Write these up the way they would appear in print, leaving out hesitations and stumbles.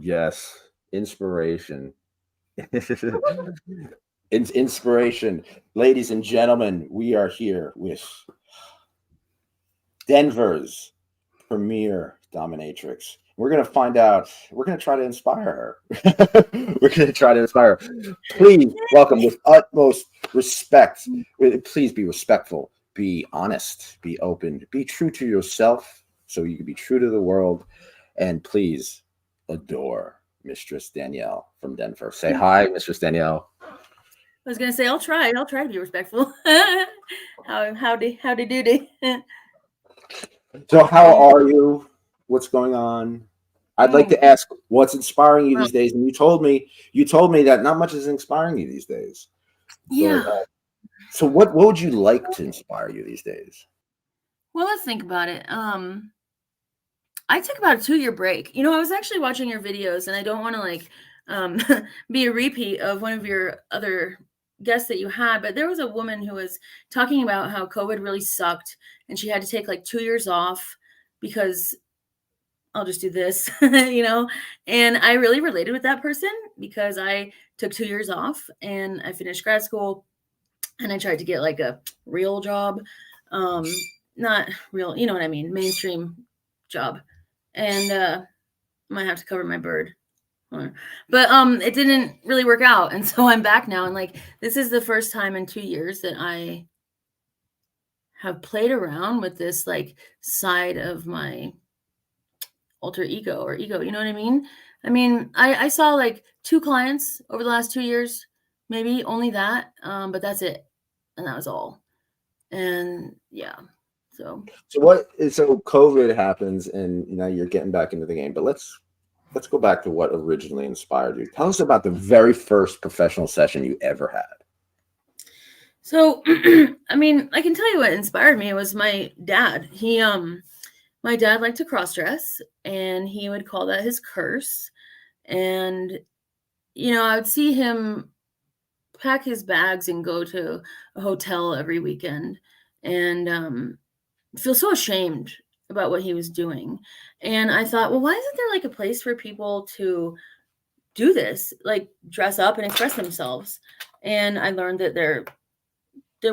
Yes. Inspiration. Inspiration. Ladies and gentlemen, we are here with Denver's premier dominatrix. We're going to find out, we're going to try to inspire her. We're going to try to inspire her. Please welcome with utmost respect. Please be respectful, be honest, be open, be true to yourself so you can be true to the world. And please adore Mistress Danielle from Denver. Say hi, Mistress Danielle. I was gonna say I'll try. I'll try to be respectful. Howdy doody. So, how are you? What's going on? I'd like to ask what's inspiring you Well, these days. And you told me that not much is inspiring you these days. But yeah. so what would you like to inspire you these days? Well, let's think about it. I took about a 2-year break. I was actually watching your videos, and I don't want to um be a repeat of one of your other guests that you had, but there was a woman who was talking about how COVID really sucked, and she had to take like 2 years off because I'll just do this, And I really related with that person because I took 2 years off and I finished grad school and I tried to get like a real job. Um, Not real, you know what I mean, mainstream job. And might have to cover my bird. But it didn't really work out. And so I'm back now. And like this is the first time in 2 years that I have played around with this like side of my alter ego or ego. You know what I mean? I saw like 2 clients over the last 2 years, maybe only that. But that's it. And that was all. And yeah. So COVID happens and you're getting back into the game. But let's go back to what originally inspired you. Tell us about the very first professional session you ever had. So I can tell you what inspired me. It was my dad. My dad liked to cross dress and he would call that his curse. And, I would see him pack his bags and go to a hotel every weekend and feel so ashamed about what he was doing. And I thought, well, why isn't there like a place for people to do this, like dress up and express themselves? And I learned that there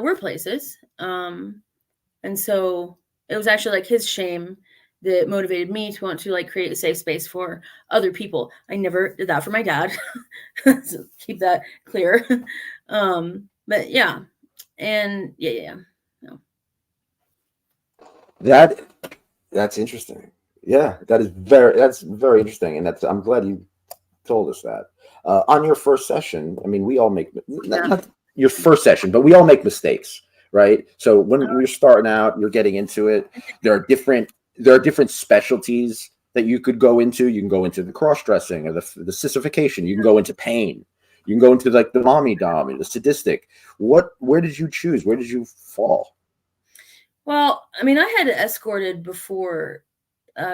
were places. And so it was actually like his shame that motivated me to want to like create a safe space for other people. I never did that for my dad. So keep that clear. But yeah. And yeah. No. That's interesting. Yeah, that's very interesting, and I'm glad you told us that. On your first session, I mean, we all make not your first session, but we all make mistakes, right? So when you're starting out, you're getting into it. There are different specialties that you could go into. You can go into the cross dressing or the sissification. You can go into pain. You can go into like the mommy dom, the sadistic. Where did you choose? Where did you fall? Well, I had escorted before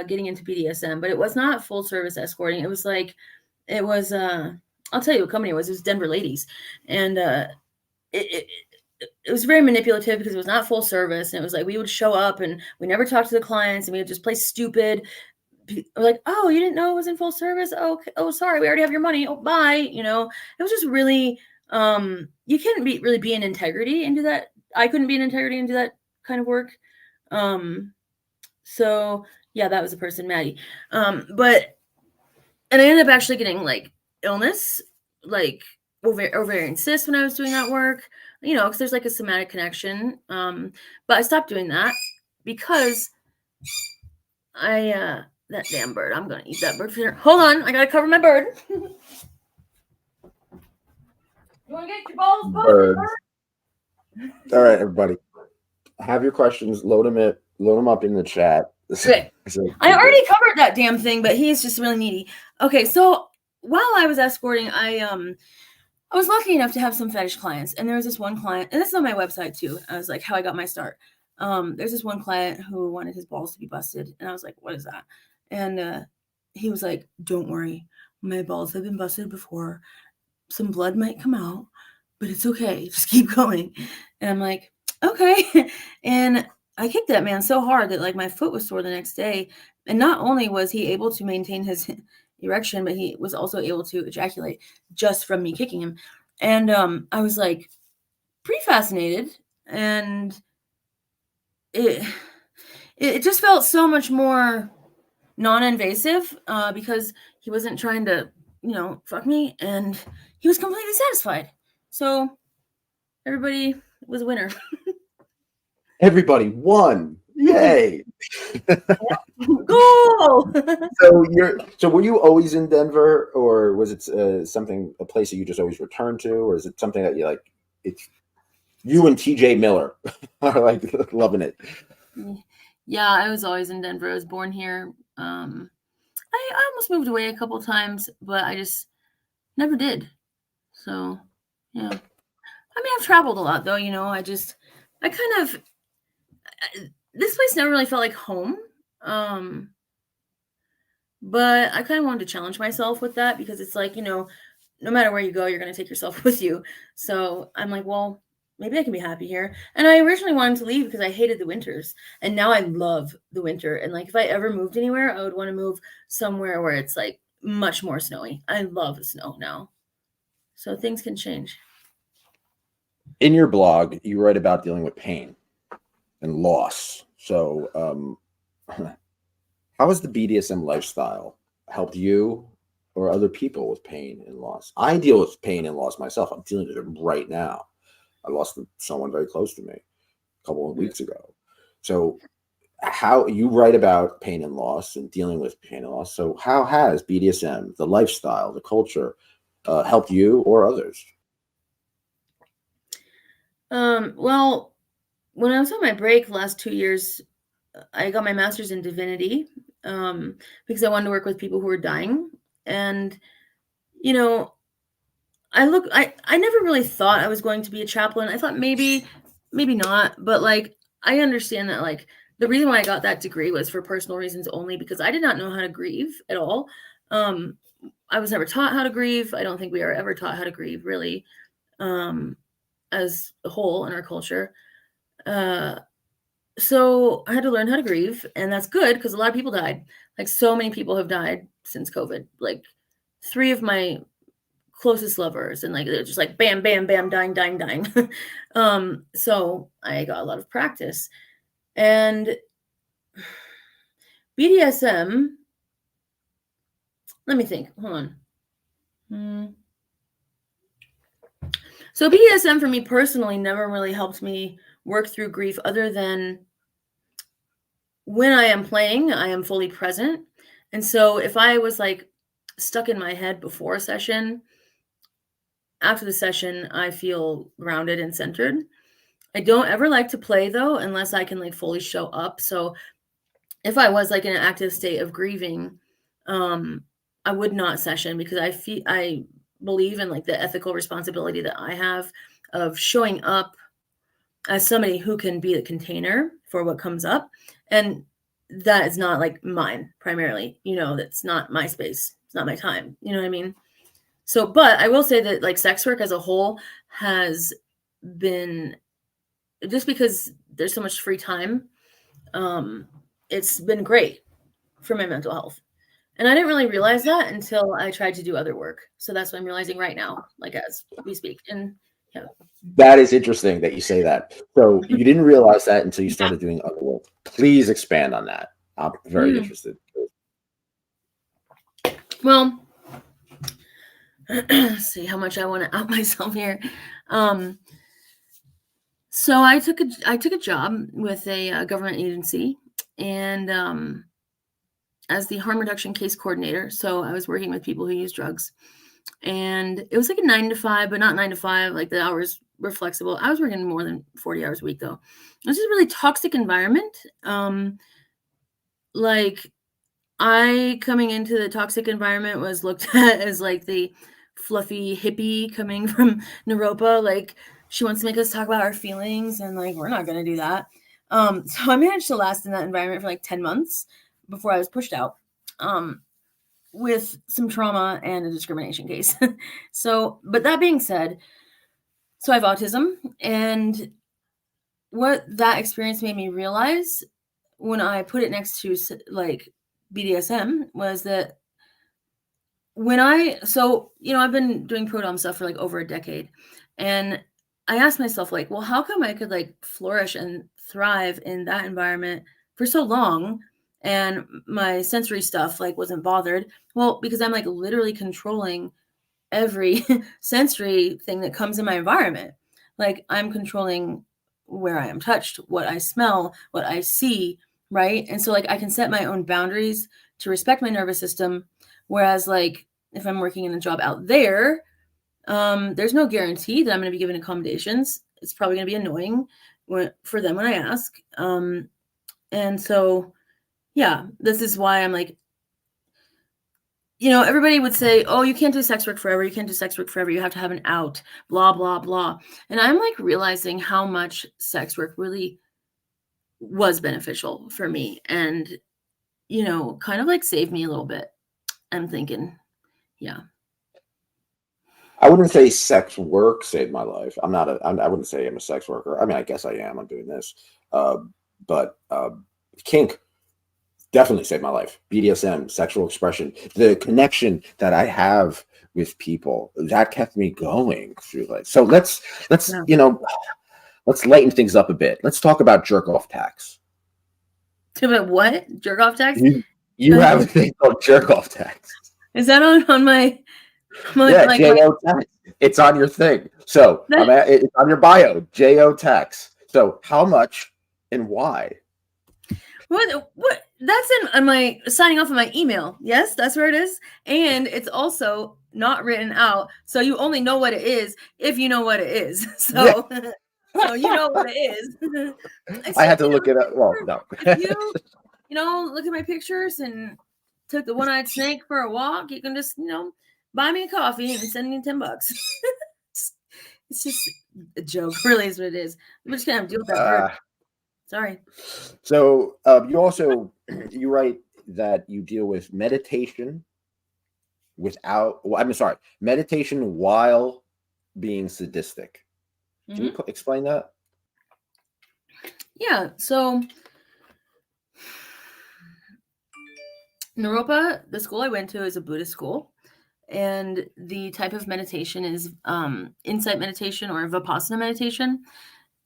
getting into BDSM, but it was not full service escorting. It was I'll tell you what company it was. It was Denver Ladies. And it was very manipulative because it was not full service. And it was like we would show up and we never talked to the clients and we would just play stupid. We're like, oh, you didn't know it was in full service? Oh, okay. Oh, sorry, we already have your money. Oh, bye. It was just really, you can't really be in integrity into that. I couldn't be in integrity into that kind of work. So yeah, that was the person, Maddie. And I ended up actually getting like illness, like ovarian cysts when I was doing that work, because there's like a somatic connection. But I stopped doing that because that damn bird, I'm going to eat that bird for dinner. Hold on. I got to cover my bird. You want to get your balls Birds. All right, everybody. Have your questions. Load them up in the chat. Okay. I already covered that damn thing, but he's just really needy. Okay, so while I was escorting, I was lucky enough to have some fetish clients, and there was this one client, and this is on my website too. I was like, how I got my start. There's this one client who wanted his balls to be busted, and I was like, what is that? And he was like, don't worry, my balls have been busted before. Some blood might come out, but it's okay. Just keep going. And I'm like, okay. And I kicked that man so hard that like my foot was sore the next day. And not only was he able to maintain his erection, but he was also able to ejaculate just from me kicking him. And I was like pretty fascinated, and it just felt so much more non-invasive because he wasn't trying to, fuck me, and he was completely satisfied. So everybody was a winner. Everybody won. Yay. Goal. So were you always in Denver, or was it a place that you just always returned to, or is it something that you like? It's you and TJ Miller are like loving it. Yeah, I was always in Denver. I was born here. I almost moved away a couple times, but I just never did. So, yeah. I mean, I've traveled a lot, though. I kind of, this place never really felt like home. But I kind of wanted to challenge myself with that, because it's like, no matter where you go, you're going to take yourself with you. So I'm like, well, maybe I can be happy here. And I originally wanted to leave because I hated the winters. And now I love the winter. And like, if I ever moved anywhere, I would want to move somewhere where it's like much more snowy. I love snow now. So things can change. In your blog, you write about dealing with pain and loss. So, how has the BDSM lifestyle helped you or other people with pain and loss? I deal with pain and loss myself. I'm dealing with it right now. I lost someone very close to me a couple of weeks ago. So how you write about pain and loss and dealing with pain and loss. So how has BDSM, the lifestyle, the culture, helped you or others? Well, when I was on my break the last 2 years, I got my master's in divinity because I wanted to work with people who were dying. And, I never really thought I was going to be a chaplain. I thought maybe not, but like, I understand that like the reason why I got that degree was for personal reasons only, because I did not know how to grieve at all. I was never taught how to grieve. I don't think we are ever taught how to grieve, really, as a whole in our culture. So I had to learn how to grieve, and that's good because a lot of people died. Like, so many people have died since COVID. Like 3 of my closest lovers, and like they're just like bam, bam, bam, dying, dying, dying. So I got a lot of practice. And BDSM, let me think. Hold on. So BDSM for me personally never really helped me work through grief, other than when I am playing, I am fully present. And so if I was like stuck in my head before a session, after the session, I feel grounded and centered. I don't ever like to play though, unless I can like fully show up. So if I was like in an active state of grieving, I would not session, because I believe in like the ethical responsibility that I have of showing up as somebody who can be the container for what comes up. And that is not like mine primarily, that's not my space. It's not my time. You know what I mean? So, but I will say that like sex work as a whole has been, just because there's so much free time, it's been great for my mental health. And I didn't really realize that until I tried to do other work. So that's what I'm realizing right now, like as we speak. And yeah. That is interesting that you say that. So you didn't realize that until you started doing other work. Please expand on that. I'm very interested. Well, let's see how much I want to out myself here. So I took a job with a government agency, and as the harm reduction case coordinator. So I was working with people who use drugs, and it was like a 9 to 5, but not 9 to 5. Like the hours were flexible. I was working more than 40 hours a week though. It was just a really toxic environment. Like, I coming into the toxic environment was looked at as like the fluffy hippie coming from Naropa. Like, she wants to make us talk about our feelings, and like, we're not going to do that. So I managed to last in that environment for like 10 months before I was pushed out, with some trauma and a discrimination case. So, but that being said, so I have autism, and what that experience made me realize when I put it next to like BDSM was that I've been doing pro dom stuff for like over a decade, and I asked myself, like, well, how come I could like flourish and thrive in that environment for so long, and my sensory stuff like wasn't bothered? Well, because I'm like literally controlling every sensory thing that comes in my environment. Like, I'm controlling where I am touched, what I smell, what I see, right? And so like I can set my own boundaries to respect my nervous system. Whereas like if I'm working in a job out there, there's no guarantee that I'm going to be given accommodations. It's probably going to be annoying for them when I ask. And so, yeah, this is why I'm like, everybody would say, oh, you can't do sex work forever. You can't do sex work forever. You have to have an out, blah, blah, blah. And I'm like realizing how much sex work really was beneficial for me and, kind of like saved me a little bit. I'm thinking, yeah. I wouldn't say sex work saved my life. I wouldn't say I'm a sex worker. I mean, I guess I am. I'm doing this. But kink definitely saved my life. BDSM, sexual expression, the connection that I have with people, that kept me going through life. So let's let's lighten things up a bit. Let's talk about jerk off tax. About what? Jerk off tax? You have a thing called jerk off tax. Is that on my yeah, like, JO tax. It's on your thing. So it's on your bio, JO tax. So how much and why? What? That's in my signing off of my email. Yes, that's where it is. And it's also not written out. So you only know what it is if you know what it is. So, so you know what it is. I had to look it up. Well, no. If you, look at my pictures and took the one-eyed snake for a walk, you can just, buy me a coffee and send me $10. It's just a joke. Really is what it is. We're just gonna have to deal with that bird. Sorry. So you write that you deal with meditation meditation while being sadistic. Can you explain that? Yeah. So Naropa, the school I went to, is a Buddhist school. And the type of meditation is insight meditation or Vipassana meditation.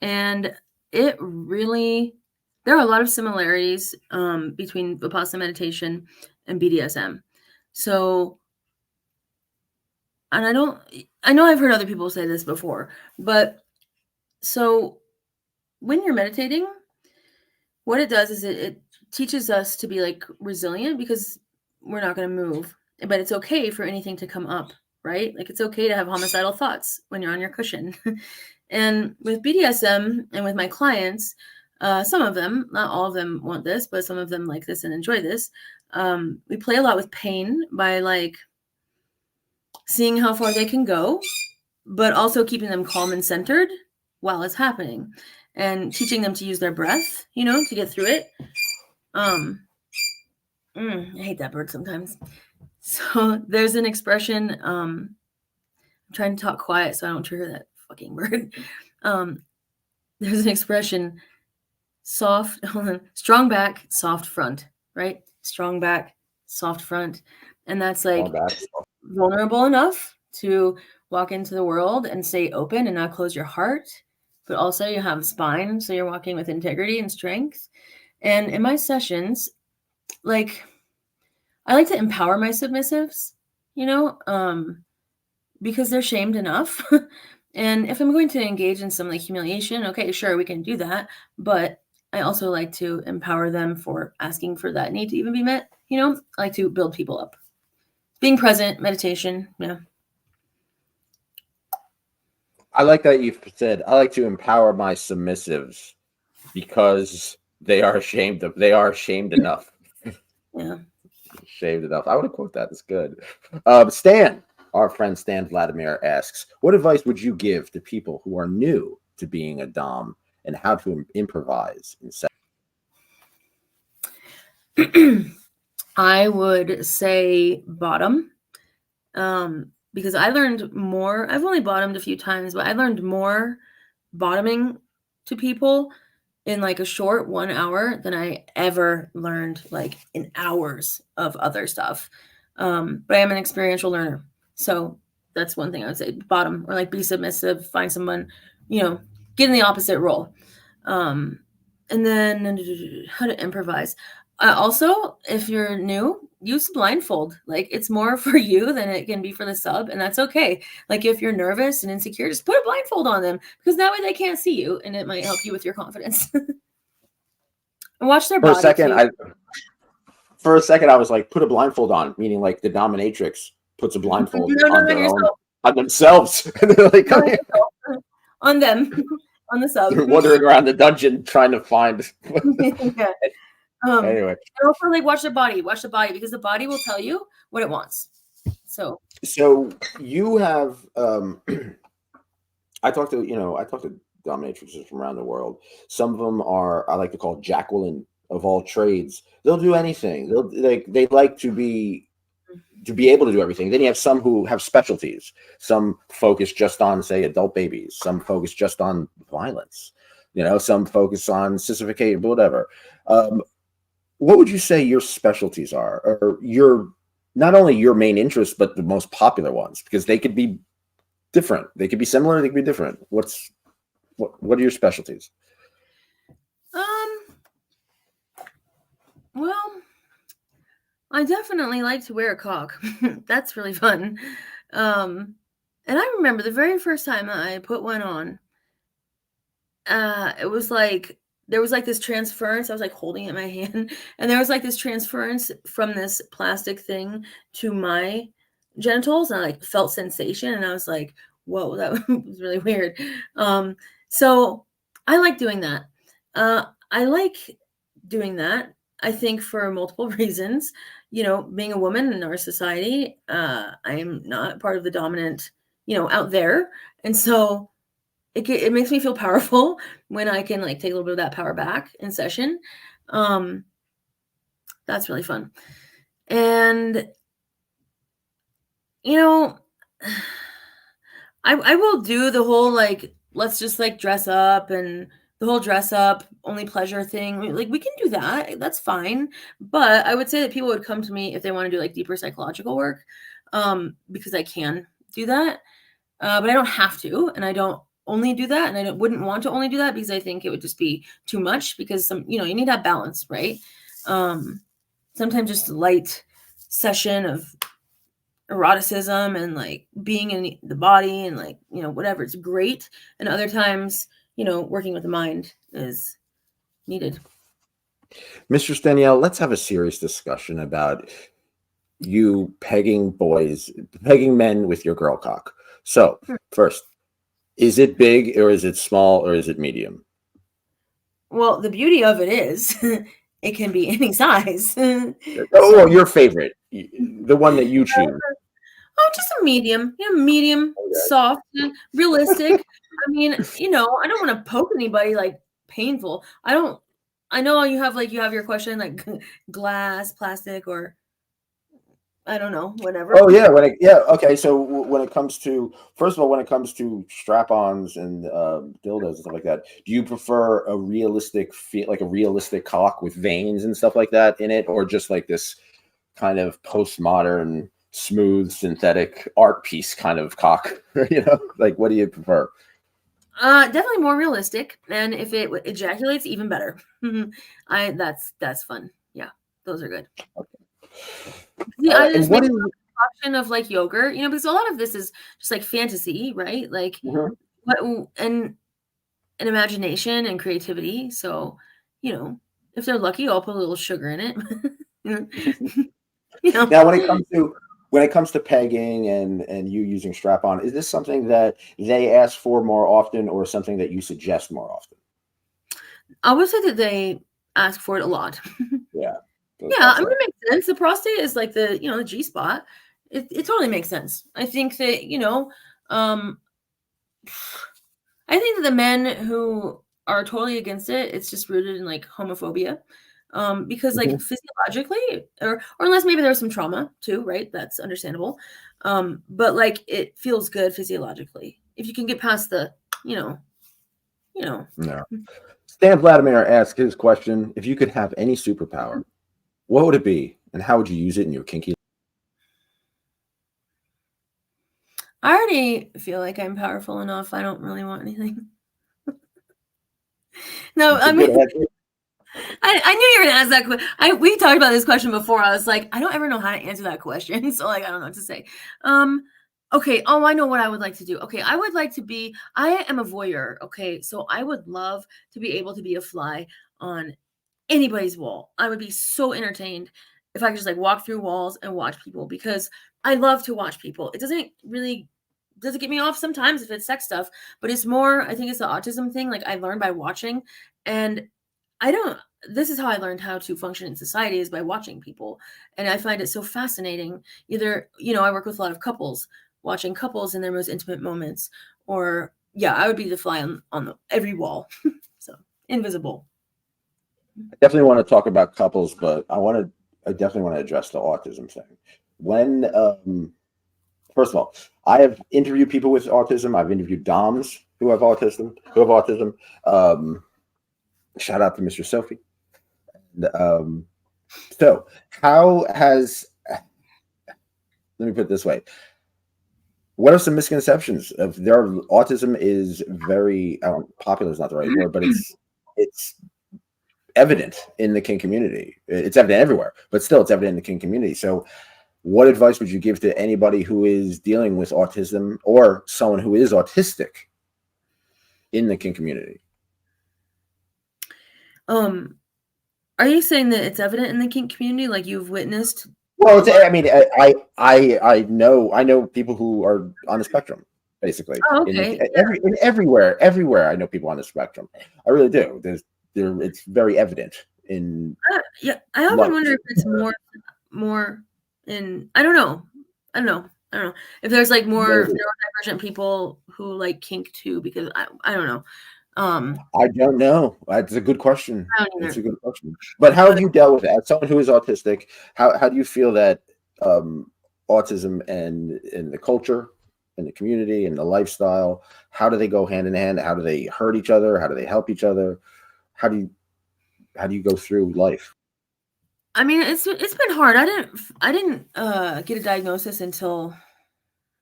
And there are a lot of similarities between Vipassana meditation and BDSM. So, and I know I've heard other people say this before, but so when you're meditating, what it does is it teaches us to be like resilient because we're not going to move. But it's okay for anything to come up, right? Like it's okay to have homicidal thoughts when you're on your cushion. And with BDSM and with my clients, some of them, not all of them want this, but some of them like this and enjoy this. We play a lot with pain by like seeing how far they can go, but also keeping them calm and centered while it's happening and teaching them to use their breath, to get through it. I hate that bird sometimes. So there's an expression, I'm trying to talk quiet so I don't trigger that fucking bird. There's an expression, strong back, soft front, right? Strong back, soft front. And that's like vulnerable enough to walk into the world and stay open and not close your heart, but also you have a spine, so you're walking with integrity and strength. And in my sessions, like, I like to empower my submissives, because they're shamed enough. And if I'm going to engage in some like humiliation, okay, sure, we can do that. But I also like to empower them for asking for that need to even be met. I like to build people up. Being present, meditation, yeah. I like that you've said, I like to empower my submissives because they are ashamed enough. Yeah. Shaved enough. I want to quote that. It's good. Stan, our friend Stan Vladimir asks, what advice would you give to people who are new to being a dom and how to improvise in sex? I would say bottom, because I learned more. I've only bottomed a few times, but I learned more bottoming to people in like a short 1 hour than I ever learned like in hours of other stuff. But I am an experiential learner. So that's one thing I would say. Bottom, or like be submissive, find someone, get in the opposite role. And then how to improvise. Also, if you're new, use blindfold. Like it's more for you than it can be for the sub, and that's okay. Like if you're nervous and insecure, just put a blindfold on them because that way they can't see you, and it might help you with your confidence. And watch their body. For a second, I was like, put a blindfold on, meaning like the dominatrix puts a blindfold on themselves, and they're like, come here. On them, on the sub. They're wandering around the dungeon trying to find. Yeah. Anyway, and also like watch the body because the body will tell you what it wants. So you have I talked to dominatrixes from around the world. Some of them are, I like to call Jacqueline of all trades. They'll do anything. They like to be able to do everything. Then you have some who have specialties. Some focus just on, say, adult babies. Some focus just on violence. Some focus on sissification, whatever. What would you say your specialties are, or not only your main interests, but the most popular ones? Because they could be different. They could be similar. They could be different. What are your specialties? Well, I definitely like to wear a cock. That's really fun. And I remember the very first time I put one on, it was like, there was like this transference. I was like holding it in my hand, and there was like this transference from this plastic thing to my genitals, and I like felt sensation, and I was like, whoa, that was really weird. So I like doing that. I like doing that, I think, for multiple reasons. Being a woman in our society, I'm not part of the dominant, out there. And so it makes me feel powerful when I can like take a little bit of that power back in session. That's really fun. And, I will do the whole, like, let's just like dress up, and the whole dress up only pleasure thing. Like we can do that. That's fine. But I would say that people would come to me if they want to do like deeper psychological work, because I can do that. But I don't have to, and I don't only do that. And I wouldn't want to only do that because I think it would just be too much, because you need that balance, right? Sometimes just a light session of eroticism and like being in the body and like, whatever, it's great. And other times, working with the mind is needed. Mistress Danielle, let's have a serious discussion about you pegging men with your girl cock. So first, is it big, or is it small, or is it medium? Well, the beauty of it is it can be any size. Oh, your favorite, the one that you choose. Just a medium, medium, soft, realistic. I mean, I don't want to poke anybody like painful. I know you have your question like glass, plastic, or I don't know, whatever. Oh yeah, okay. So when it comes to, first of all, when it comes to strap-ons and dildos and stuff like that, do you prefer a realistic cock with veins and stuff like that in it, or just like this kind of postmodern, smooth, synthetic art piece kind of cock? Like what do you prefer? Definitely more realistic, and if it ejaculates, even better. That's fun. Yeah, those are good. Okay. Yeah, I just make an option of like yogurt, because a lot of this is just like fantasy, right? Like and imagination and creativity. So, if they're lucky, I'll put a little sugar in it. Now, when it comes to pegging and you using strap-on, is this something that they ask for more often, or something that you suggest more often? I would say that they ask for it a lot. Yeah. Yeah, it makes sense. The prostate is like the the G spot. It totally makes sense. I think that I think that the men who are totally against it, it's just rooted in like homophobia, because like physiologically, or unless maybe there's some trauma too, right? That's understandable. But like it feels good physiologically if you can get past the No. Stan Vladimir asked his question: if you could have any superpower, what would it be, and how would you use it in your kinky? I already feel like I'm powerful enough. I don't really want anything. No, It's a I good mean, answer. I knew you were gonna ask that question. We talked about this question before. I was like, I don't ever know how to answer that question, so like I don't know what to say. Okay. Oh, I know what I would like to do. Okay, I would like to be. I am a voyeur. Okay, so I would love to be able to be a fly on anybody's wall. I would be so entertained if I could just like walk through walls and watch people because I love to watch people. It doesn't get me off sometimes if it's sex stuff, but it's more, I think it's the autism thing. Like I learned by watching, and I don't, this is how I learned how to function in society is by watching people. And I find it so fascinating. Either, I work with a lot of couples, watching couples in their most intimate moments, or yeah, I would be the fly on every wall. So invisible. I definitely want to talk about couples, but I definitely want to address the autism thing. When first of all, I have interviewed people with autism. I've interviewed DOMs who have autism. Shout out to Mr. Sophie. Um, so, how has let me put it this way: what are some misconceptions of their autism is very popular is not the right word, but it's evident in the kink community. It's evident everywhere, but still, it's evident in the kink community. So, what advice would you give to anybody who is dealing with autism or someone who is autistic in the kink community? Are you saying that it's evident in the kink community, like you've witnessed? Well, I mean, I know people who are on the spectrum, basically. Oh, In okay. in everywhere, I know people on the spectrum. I really do. It's very evident in Yeah, I often life. wonder if it's more in. I don't know. I don't know if there's like more neurodivergent people who like kink too, because I don't know. I don't know. That's a good question. I don't It's a either. good question. But how have But you dealt with it? As someone who is autistic, how do you feel that autism and the culture and the community and the lifestyle, how do they go hand in hand? How do they hurt each other? How do they help each other? How do you go through life? I mean, it's been hard. I didn't get a diagnosis until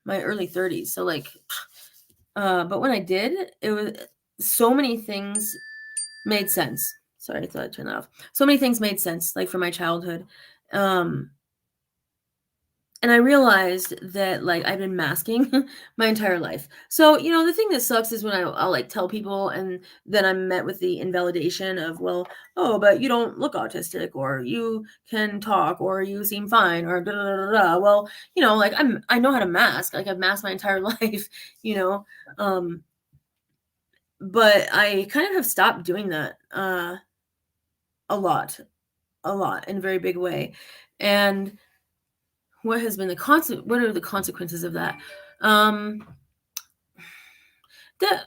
my early 30s. So like, but when I did, it was so many things made sense. Sorry, I thought I'd turn that off. So many things made sense, like from my childhood. Um, and I realized that like I've been masking my entire life. So, the thing that sucks is when I'll like tell people and then I'm met with the invalidation of, well, oh, but you don't look autistic or you can talk or you seem fine or da da da da. Da. Well, like I know how to mask. Like I've masked my entire life, you know. Um, but I kind of have stopped doing that a lot, in a very big way. And what has been what are the consequences of that? Um, the,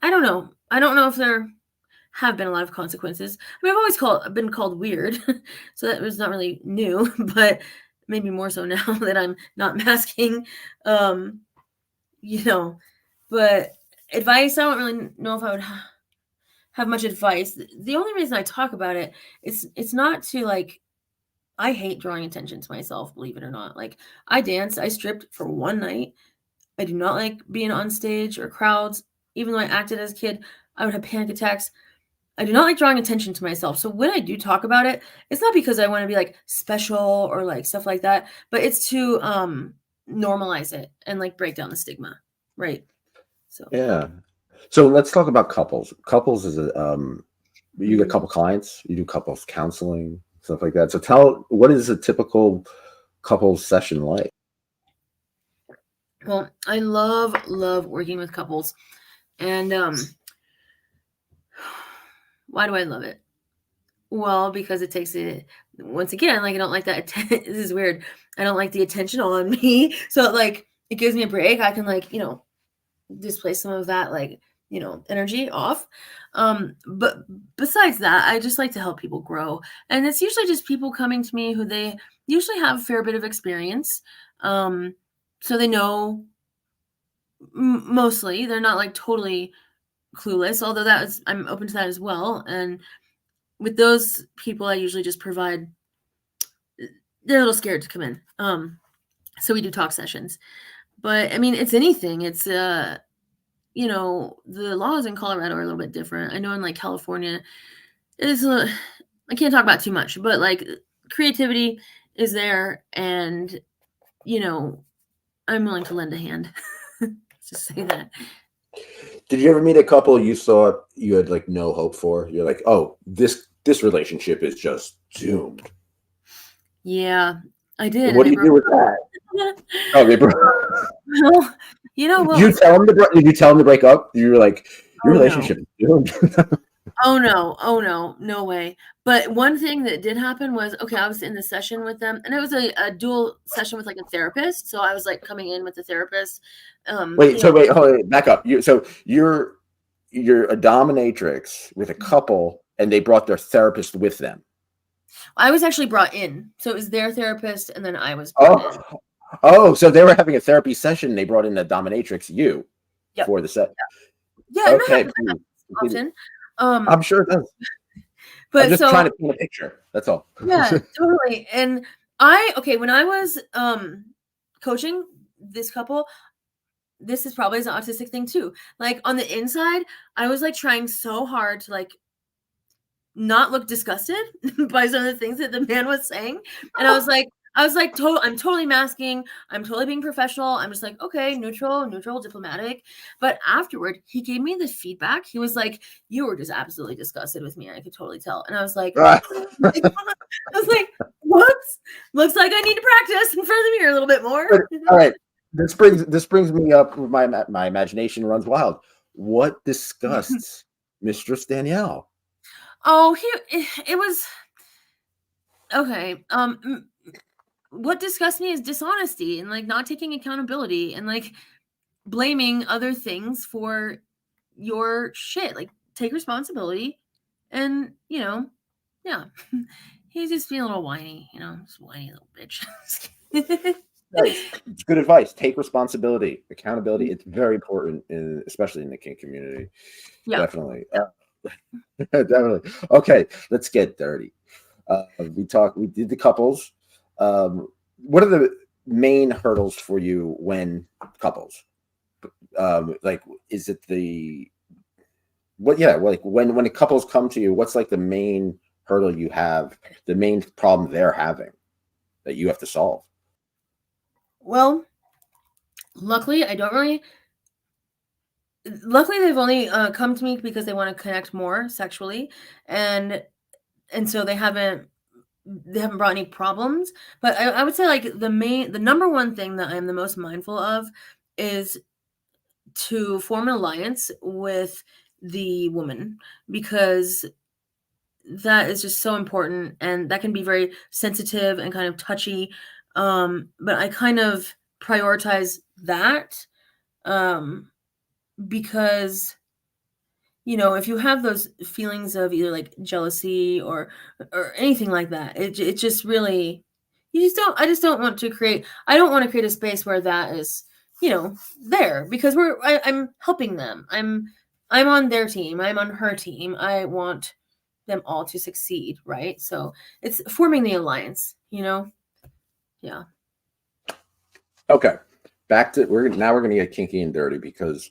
I don't know. I don't know if there have been a lot of consequences. I mean, I've always been called weird, so that was not really new, but maybe more so now that I'm not masking. Um, you know, but advice, I don't really know if I would have much advice. The only reason I talk about it is it's not to like I hate drawing attention to myself, believe it or not. Like I danced, I stripped for one night. I do not like being on stage or crowds. Even though I acted as a kid, I would have panic attacks. I do not like drawing attention to myself. So when I do talk about it, it's not because I want to be like special or like stuff like that, but it's to normalize it and like break down the stigma. Right. So Yeah. So let's talk about couples. Couples is a you get mhm. couple clients, you do couples counseling, stuff like that. So tell what is a typical couple session like? Well, I love working with couples. And why do I love it? Well, because it takes it once again, like I don't like that this is weird. I don't like the attention on me. So like it gives me a break. I can like, displace some of that like, energy off. But besides that, I just like to help people grow. And it's usually just people coming to me who they usually have a fair bit of experience. Um, so they know mostly. They're not like totally clueless, although I'm open to that as well. And with those people, I usually just provide. They're a little scared to come in, so we do talk sessions. But I mean, it's anything. It's you know, the laws in Colorado are a little bit different. I know in like California, it's I can't talk about too much, but like creativity is there, and you know, I'm willing to lend a hand. Let's just say that. Did you ever meet a couple you thought you had like no hope for? You're like, oh, this relationship is just doomed. Yeah, I did, And and what they do you broke do with that? Oh, they broke. well, you know what Did you was tell them to break? Did you tell them to break up? You were like, your oh no. relationship is doomed. Oh no, oh no, no way. But one thing that did happen was okay, I was in the session with them, and it was a dual session with like a therapist. So I was like coming in with the therapist. Wait, You so know, wait, hold on, back up. You're a dominatrix with a couple, and they brought their therapist with them. I was actually brought in. So it was their therapist, and then I was brought in. Oh, oh, so they were having a therapy session. They brought in the dominatrix you Yep. for the set. Yeah, and Okay, that please, happens please. often. I'm sure it does. I'm But just trying so to paint a picture. That's all. yeah, totally. And okay, when I was coaching this couple, this is probably an autistic thing too. Like on the inside, I was like trying so hard to like not look disgusted by some of the things that the man was saying. And I'm totally masking. I'm totally being professional. I'm just like, okay, neutral, diplomatic. But afterward, he gave me the feedback. He was like, you were just absolutely disgusted with me. I could totally tell. And I was like, Right. I was like, whoops. Looks like I need to practice in front of the mirror a little bit more. All right. This brings me up. My imagination runs wild. What disgusts Mistress Danielle? Oh, it was okay. What disgusts me is dishonesty and like not taking accountability and like blaming other things for your shit. Like take responsibility and yeah. He's just being a little whiny, just whiny little bitch. Nice. It's good advice. Take responsibility, accountability. It's very important, especially in the kink community. Yeah. Definitely. Definitely. Okay, let's get dirty. We did the couples. What are the main hurdles for you when couples? Like, is it like when the couples come to you, what's like the main hurdle you have, the main problem they're having that you have to solve? Well, luckily they've only come to me because they want to connect more sexually, and so they haven't brought any problems. But I would say like the number one thing that I'm the most mindful of is to form an alliance with the woman, because that is just so important, and that can be very sensitive and kind of touchy. But I kind of prioritize that, because if you have those feelings of either like jealousy or anything like that, it just really, I just don't want to create, I don't want to create a space where that is, there, because I'm helping them. I'm on their team. I'm on her team. I want them all to succeed, right? So it's forming the alliance, Yeah. Okay, we're gonna get kinky and dirty because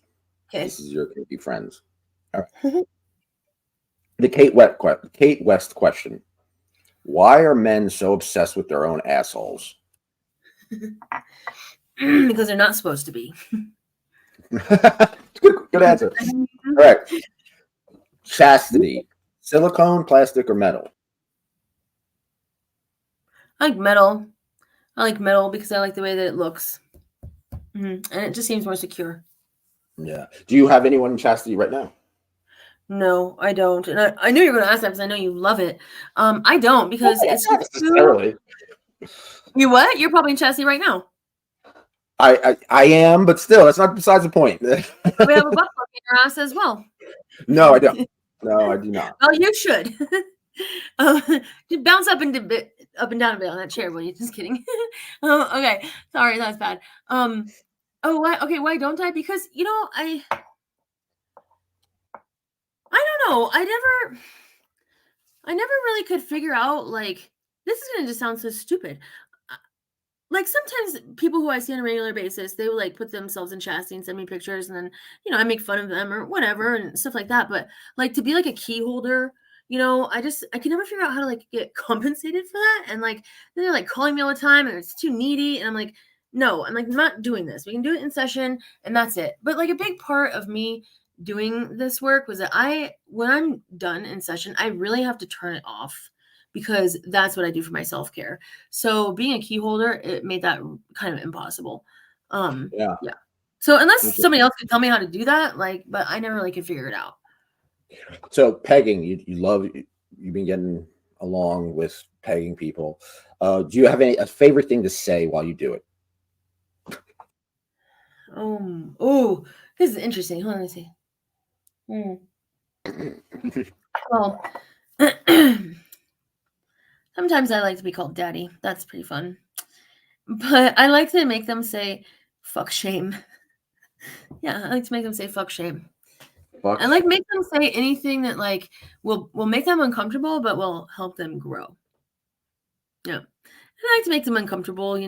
Okay. this is your kinky friends. All right. The Kate West question: why are men so obsessed with their own assholes? Because they're not supposed to be. Good answer. All right. Chastity: silicone, plastic, or metal? I like metal. I like metal because I like the way that it looks. And it just seems more secure. Yeah. Do you have anyone in chastity right now? No, I don't. And I knew you were going to ask that because I know you love it. I don't, because it's Not just necessarily. You what? You're probably in chastity right now. I am, but still, that's not besides the point. We have a butt plug in your ass as well. No, I don't. No, I do not. Well, you should. Just bounce up and down a bit on that chair, will you? Just kidding. Okay, sorry, that was bad. Oh, why? Okay, why don't I? Because I don't know. I never really could figure out, like, this is gonna just sound so stupid. like sometimes people who I see on a regular basis, they will like put themselves in chastity and send me pictures, and then I make fun of them or whatever and stuff like that. But like to be like a key holder, I can never figure out how to like get compensated for that. And like then they're like calling me all the time, and it's too needy, and I'm like, no, I'm like not doing this. We can do it in session, and that's it. But like a big part of me doing this work was that when I'm done in session, I really have to turn it off because that's what I do for my self-care. So being a key holder, it made that kind of impossible. Yeah. Yeah. So unless somebody else could tell me how to do that, but I never really could figure it out. So pegging, you've been getting along with pegging people. Do you have a favorite thing to say while you do it? Oh, this is interesting. Hold on, let me see. Well, sometimes I like to be called daddy. That's pretty fun. But I like to make them say fuck shame. Yeah, I like to make them say fuck shame. Fuck. And like make them say anything that like will make them uncomfortable, but will help them grow. Yeah. I like to make them uncomfortable,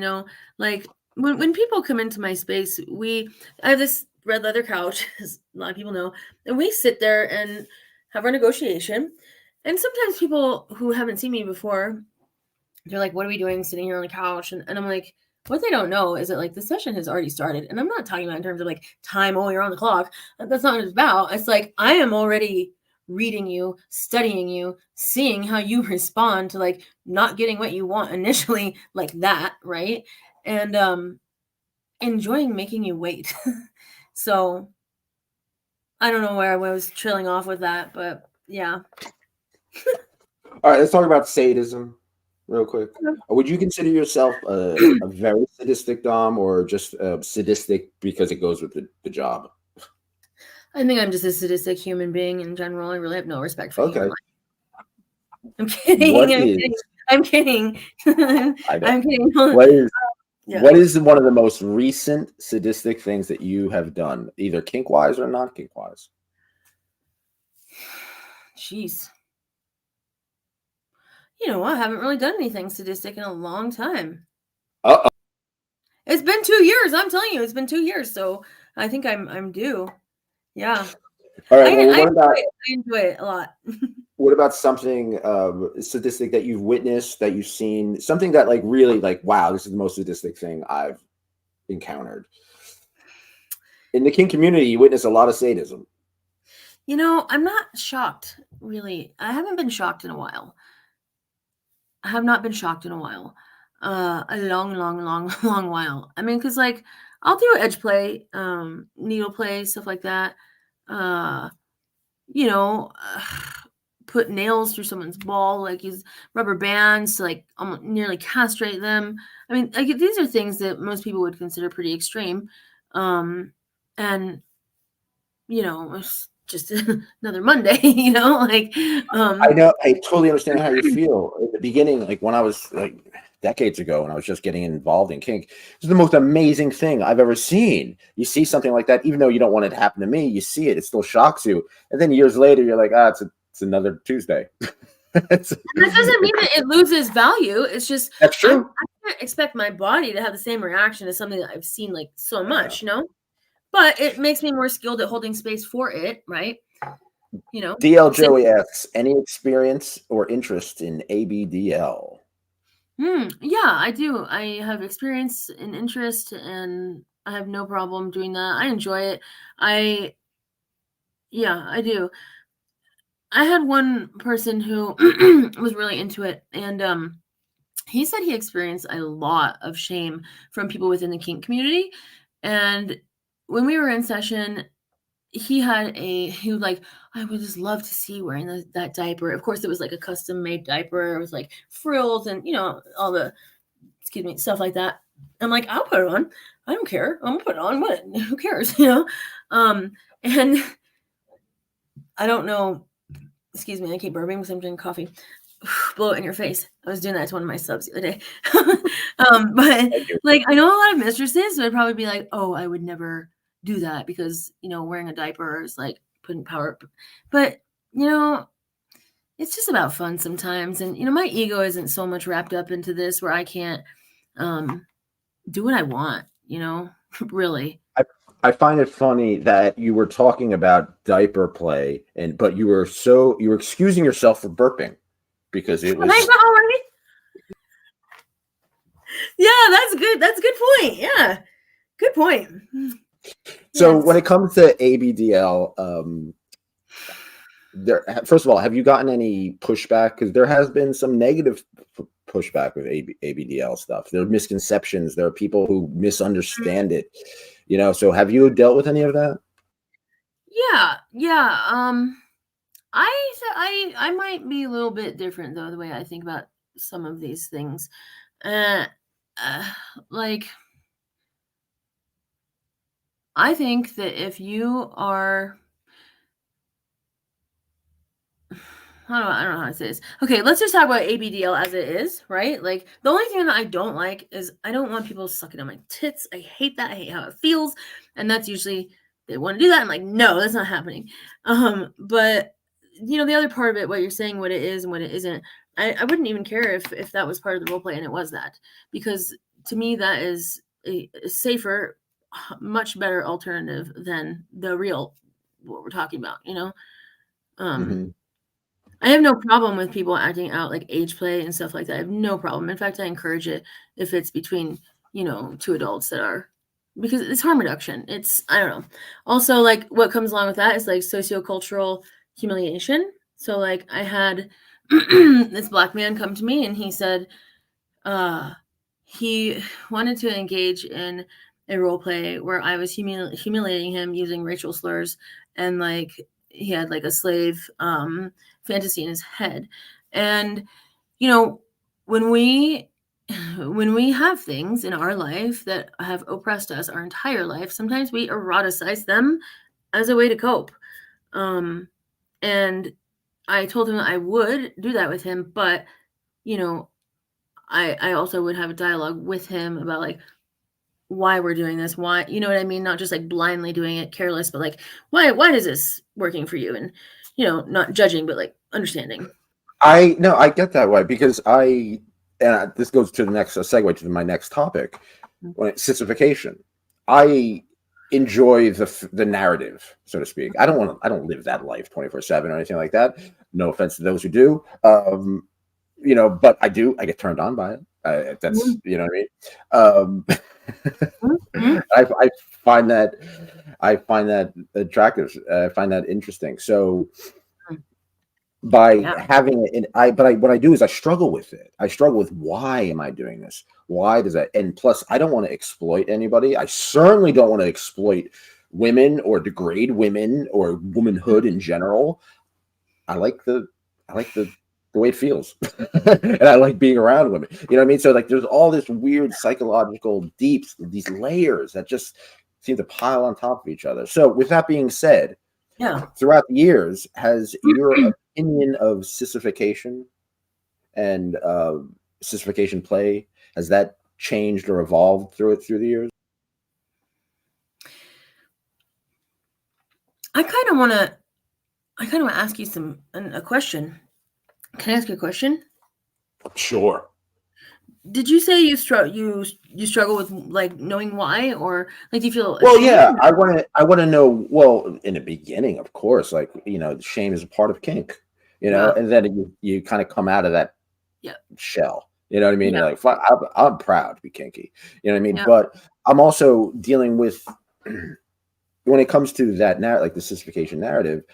like when people come into my space, I have this red leather couch, as a lot of people know, and we sit there and have our negotiation. And sometimes people who haven't seen me before, they're like, what are we doing sitting here on the couch? And I'm like, what they don't know is that like the session has already started. And I'm not talking about in terms of like time, oh, you're on the clock. That's not what it's about. It's like I am already reading you, studying you, seeing how you respond to like not getting what you want initially, like that, right? And enjoying making you wait. So I don't know where I was trailing off with that, but yeah. All right, let's talk about sadism real quick. Would you consider yourself a very sadistic dom, or just sadistic because it goes with the job? I think I'm just a sadistic human being in general. I really have no respect for human life. I'm kidding. I'm kidding. I'm kidding. What is one of the most recent sadistic things that you have done, either kink wise or non kink wise? Jeez. I haven't really done anything sadistic in a long time. Uh-oh. It's been 2 years. I'm telling you, it's been 2 years. So I think I'm due. Yeah. All right. I enjoy it a lot. What about something sadistic that you've witnessed, that you've seen, something that like really like, wow, this is the most sadistic thing I've encountered? In the kink community, you witness a lot of sadism. I'm not shocked, really. I haven't been shocked in a while. I have not been shocked in a while. A long, long, long, long while. I mean, because like I'll do edge play, needle play, stuff like that. Put nails through someone's ball, like use rubber bands to like almost nearly castrate them. I mean, like these are things that most people would consider pretty extreme. And it's just another Monday, like I know, I totally understand how you feel. At the beginning, like when I was like decades ago, when I was just getting involved in kink, it's the most amazing thing I've ever seen. You see something like that, even though you don't want it to happen to me, you see it, it still shocks you. And then years later, you're like, it's another Tuesday. That doesn't mean that it loses value. It's just that's true. I can't expect my body to have the same reaction as something that I've seen like so much, but it makes me more skilled at holding space for it, right? DL Joey asks, any experience or interest in ABDL? Yeah, I do. I have experience and interest, and I have no problem doing that. I enjoy it. I do. I had one person who was really into it, and he said he experienced a lot of shame from people within the kink community. And when we were in session, he was like, I would just love to see wearing that diaper. Of course, it was like a custom made diaper. It was like frills and all the stuff like that. I'm like, I'll put it on. I don't care. I'm gonna put it on. What? Who cares? And I don't know. Excuse me, I keep burping because I'm drinking coffee. Blow it in your face. I was doing that to one of my subs the other day. But like, I know a lot of mistresses would probably be like, oh, I would never do that because, wearing a diaper is like putting power. But, it's just about fun sometimes. And, my ego isn't so much wrapped up into this where I can't, do what I want, really. I find it funny that you were talking about diaper play, but you were excusing yourself for burping because it I was. know, right? Yeah, that's good. That's a good point. Yeah, good point. So Yes. when it comes to ABDL, first of all, have you gotten any pushback? Because there has been some negative pushback with ABDL stuff. There are misconceptions. There are people who misunderstand it. So have you dealt with any of that? Yeah. I might be a little bit different though, the way I think about some of these things. Uh, like, I think that if you are, I don't know how to say this. Okay, let's just talk about ABDL as it is, right? Like, the only thing that I don't like is I don't want people sucking on my tits. I hate that. I hate how it feels. And that's usually, they want to do that. I'm like, no, that's not happening. But the other part of it, what you're saying, what it is and what it isn't, I wouldn't even care if that was part of the role play and it was that, because to me that is a safer, much better alternative than the real what we're talking about. Mm-hmm. I have no problem with people acting out like age play and stuff like that. I have no problem. In fact, I encourage it if it's between, two adults because it's harm reduction. I don't know. Also, like, what comes along with that is like sociocultural humiliation. So, like, I had this Black man come to me and he said he wanted to engage in a role play where I was humiliating him using racial slurs, and like he had like a slave fantasy in his head. And when we have things in our life that have oppressed us our entire life, sometimes we eroticize them as a way to cope. And I told him that I would do that with him, but I also would have a dialogue with him about like why we're doing this, why, you know what I mean? Not just like blindly doing it careless, but like, why is this working for you? And, not judging, but like understanding. I get that way because this goes to the next segue to my next topic. When it's sissification, I enjoy the narrative, so to speak. I don't live that life 24/7 or anything like that. No offense to those who do. But I get turned on by it. That's you know what I mean. I find that attractive. I find that interesting. So by having it, what I do is I struggle with it. I struggle with, why am I doing this? Why does that? And plus, I don't want to exploit anybody. I certainly don't want to exploit women or degrade women or womanhood in general. I like the way it feels, and I like being around women. You know what I mean? So like, there's all this weird psychological deeps, these layers that just seem to pile on top of each other. So with that being said, throughout the years, has your opinion of sissification and sissification play, has that changed or evolved through the years? I kind of want to ask you a question. Can I ask you a question? Sure. Did you say you struggle with like knowing why, or like, do you feel well ashamed? Yeah, I want to know. Well, in the beginning, of course, like, shame is a part of kink, and then you kind of come out of that shell, you know what I mean? You're like, I'm proud to be kinky, you know what I mean? But I'm also dealing with, when it comes to that narrative, like the sissification narrative,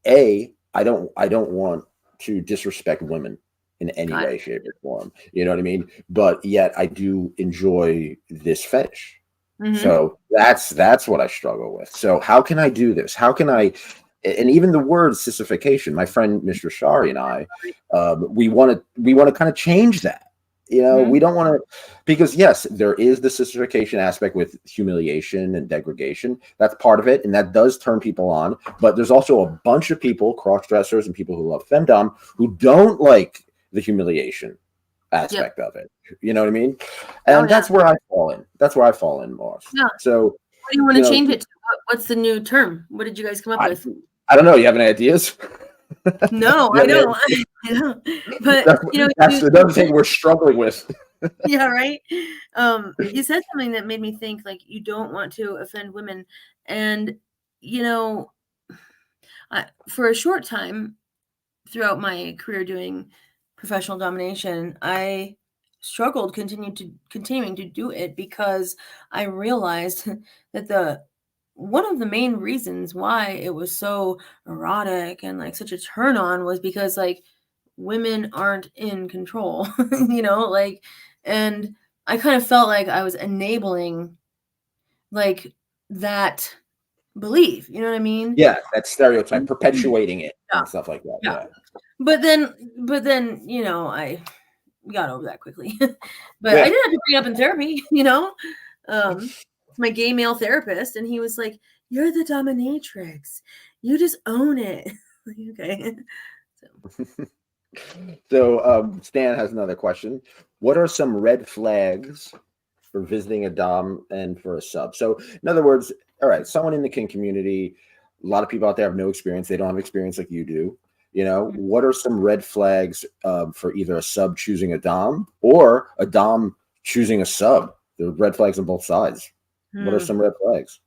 I don't want to disrespect women in any way, shape, or form. You know what I mean? But yet I do enjoy this fetish. So that's what I struggle with. So how can I do this? How can I? And even the word sissification, my friend Mr. Shari and I, we want to kind of change that. We don't want to, because yes, there is the sissification aspect with humiliation and degradation. That's part of it, and that does turn people on. But there's also a bunch of people, cross-dressers and people who love femdom, who don't like the humiliation aspect of it. You know what I mean? And that's where I fall in. That's where I fall in more. So what do you want to change it to? What's the new term? What did you guys come up with? I don't know. You have any ideas? No, I don't. I don't. But that's another thing we're struggling with. Yeah, right. You said something that made me think, like, you don't want to offend women, and you know, for a short time throughout my career doing professional domination, I struggled continuing to do it because I realized that the one of the main reasons why it was so erotic and like such a turn on was because like women aren't in control, like, and I kind of felt like I was enabling like that belief, you know what I mean? Yeah, that stereotype, perpetuating it Yeah, and stuff like that. yeah. Yeah. But then, I got over that quickly. But I Yeah. did have to bring it up in therapy, my gay male therapist, and he was like, "You're the dominatrix. You just own it." Like, okay. So Stan has another question. What are some red flags for visiting a dom and for a sub? So in other words, all right, someone in the kink community, a lot of people out there have no experience. They don't have experience like you do. What are some red flags for either a sub choosing a dom or a dom choosing a sub? There are red flags on both sides. What are some red flags?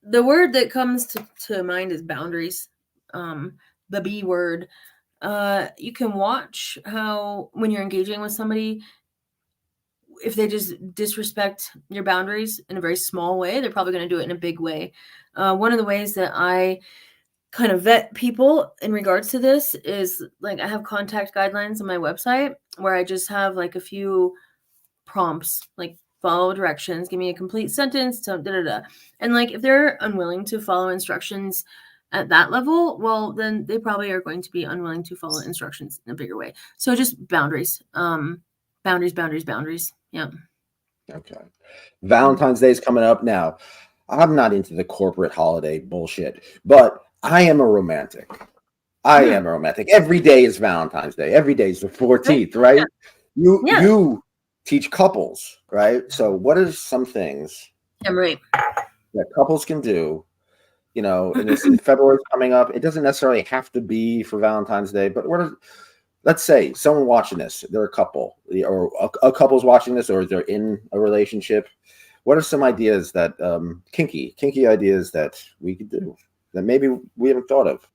The word that comes to mind is boundaries. The B word. You can watch how when you're engaging with somebody, if they just disrespect your boundaries in a very small way, they're probably going to do it in a big way. One of the ways that I kind of vet people in regards to this is like I have contact guidelines on my website where I just have like a few prompts, like follow directions, give me a complete sentence, da, da, da. And like if they're unwilling to follow instructions at that level, well, then they probably are going to be unwilling to follow instructions in a bigger way. So just boundaries. Boundaries. Yeah. Okay. Valentine's Day is coming up now. I'm not into the corporate holiday bullshit, but I am a romantic. Every day is Valentine's Day. Every day is the 14th, right? Yeah. You Yeah. you teach couples, right? So what are some things I'm right. that couples can do? And this February's coming up. It doesn't necessarily have to be for Valentine's Day, but let's say someone watching this, they're a couple, or a couple's watching this, or they're in a relationship. What are some ideas that kinky ideas that we could do that maybe we haven't thought of?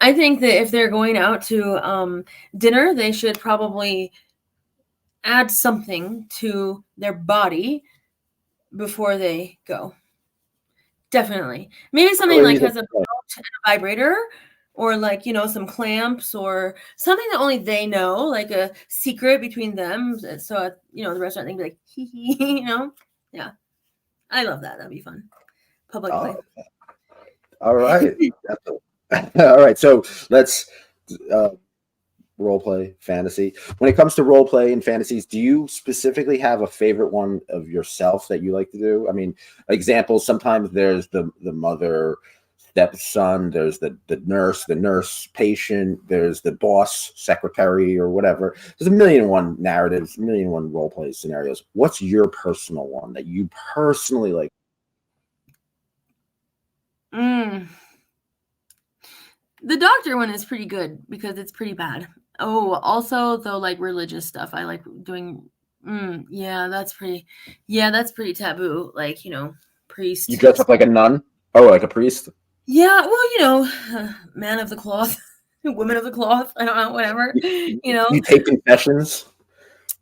I think that if they're going out to dinner, they should probably add something to their body before they go. Definitely. Maybe something like has a belt and a vibrator, or like, some clamps or something that only they know, like a secret between them. So, the restaurant thing be like, hee hee, Yeah. I love that. That'd be fun. Public play. All right. All right. So let's role play fantasy. When it comes to role play and fantasies, do you specifically have a favorite one of yourself that you like to do? I mean, examples, sometimes there's the mother stepson, there's the nurse patient, there's the boss secretary or whatever. There's a million and one narratives, a million and one role play scenarios. What's your personal one that you personally like? The doctor one is pretty good because it's pretty bad. Oh, also though, like religious stuff, I like doing. Yeah, that's pretty taboo. Like, priest. You dress up like a nun? Oh, like a priest? Yeah, well, man of the cloth, women of the cloth. I don't know, whatever. You take confessions?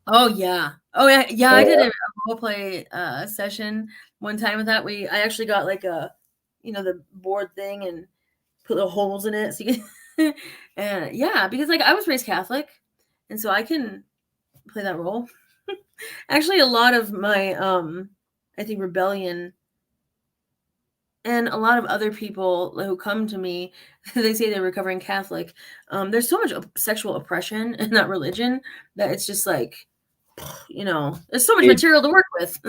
Oh yeah. Oh yeah. Yeah, I did a role play session one time with that. I actually got like a, the board thing and put little holes in it. So you can, and yeah, because like I was raised Catholic, and so I can play that role. Actually, a lot of my I think rebellion and a lot of other people who come to me, they say they're recovering Catholic. There's so much sexual oppression in that religion that it's just like, there's so much material to work with.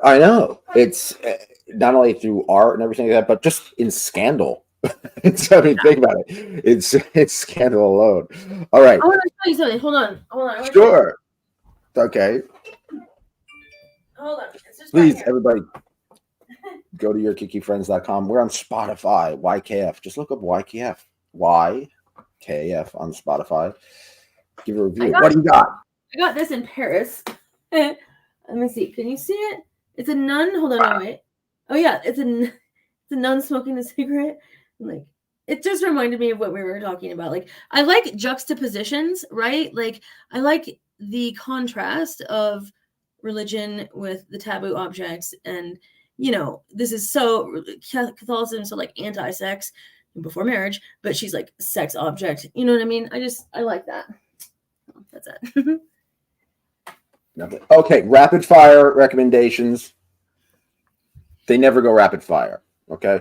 I know. It's not only through art and everything like that, but just in scandal. Think about it. It's scandal alone. All right. I want to tell you something. Hold on. Sure. Okay. Hold on. Please, everybody, go to yourkikifriends.com. We're on Spotify. YKF. Just look up YKF. YKF on Spotify. Give a review. What do you got? I got this in Paris. Let me see. Can you see it? It's a nun. Hold on, no, wait. Oh yeah, it's a nun smoking a cigarette. Like, it just reminded me of what we were talking about. Like, I like juxtapositions, right? Like, I like the contrast of religion with the taboo objects, and this is so Catholicism, so like anti-sex before marriage, but she's like sex object. You know what I mean? I like that. That's it. Okay, rapid fire recommendations. They never go rapid fire. Okay,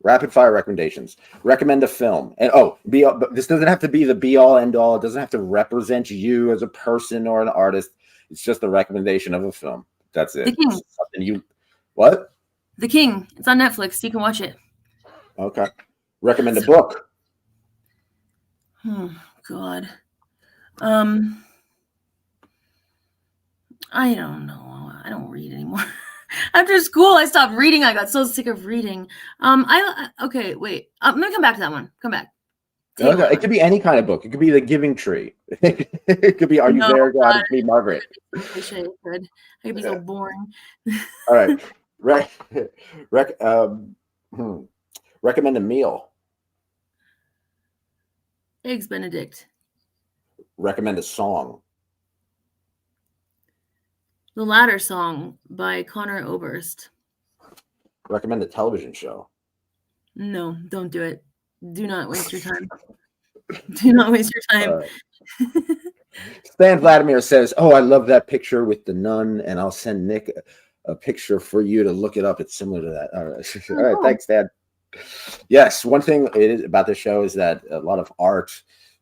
rapid fire recommendations. Recommend a film, and this doesn't have to be the be all end all. It doesn't have to represent you as a person or an artist. It's just a recommendation of a film. That's it. The King. Something you what? The King. It's on Netflix. You can watch it. Okay. Recommend a book. Oh God. I don't know. I don't read anymore. After school, I stopped reading. I got so sick of reading. Okay, wait. I'm gonna come back to that one. Come back. Okay. It could be any kind of book. It could be The Giving Tree. It could be Are You There, God? It could be Margaret. I could be so boring. All right. Recommend a meal. Eggs Benedict. Recommend a song. The Ladder Song by Connor Oberst. Recommend a television show. No, don't do it. Do not waste your time. Do not waste your time. Stan Vladimir says, "Oh, I love that picture with the nun, and I'll send Nick a picture for you to look it up. It's similar to that." All right, all right, thanks, Dad. Yes, one thing about this show is that a lot of art,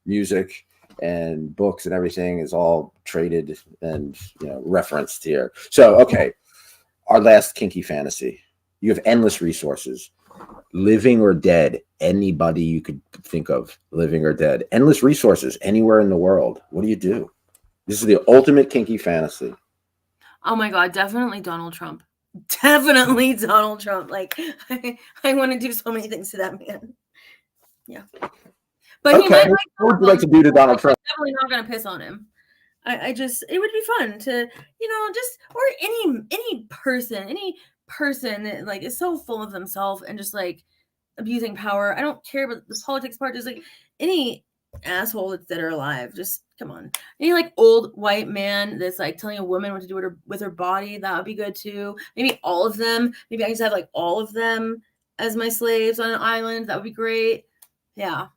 music, and books and everything is all traded and referenced here. So, okay, our last kinky fantasy. You have endless resources, living or dead. Anybody you could think of, living or dead, endless resources anywhere in the world. What do you do? This is the ultimate kinky fantasy. Oh my God, definitely Donald Trump. Definitely Donald Trump. Like, I want to do so many things to that man. Yeah. But okay, what would you like to do to Donald Trump? I'm definitely not going to piss on him. It would be fun to, or any person that like is so full of themselves and just like abusing power. I don't care about the politics part. Just like any asshole that's dead or alive. Just come on. Any like old white man that's like telling a woman what to do with her body. That would be good too. Maybe all of them. Maybe I just have like all of them as my slaves on an island. That would be great. Yeah.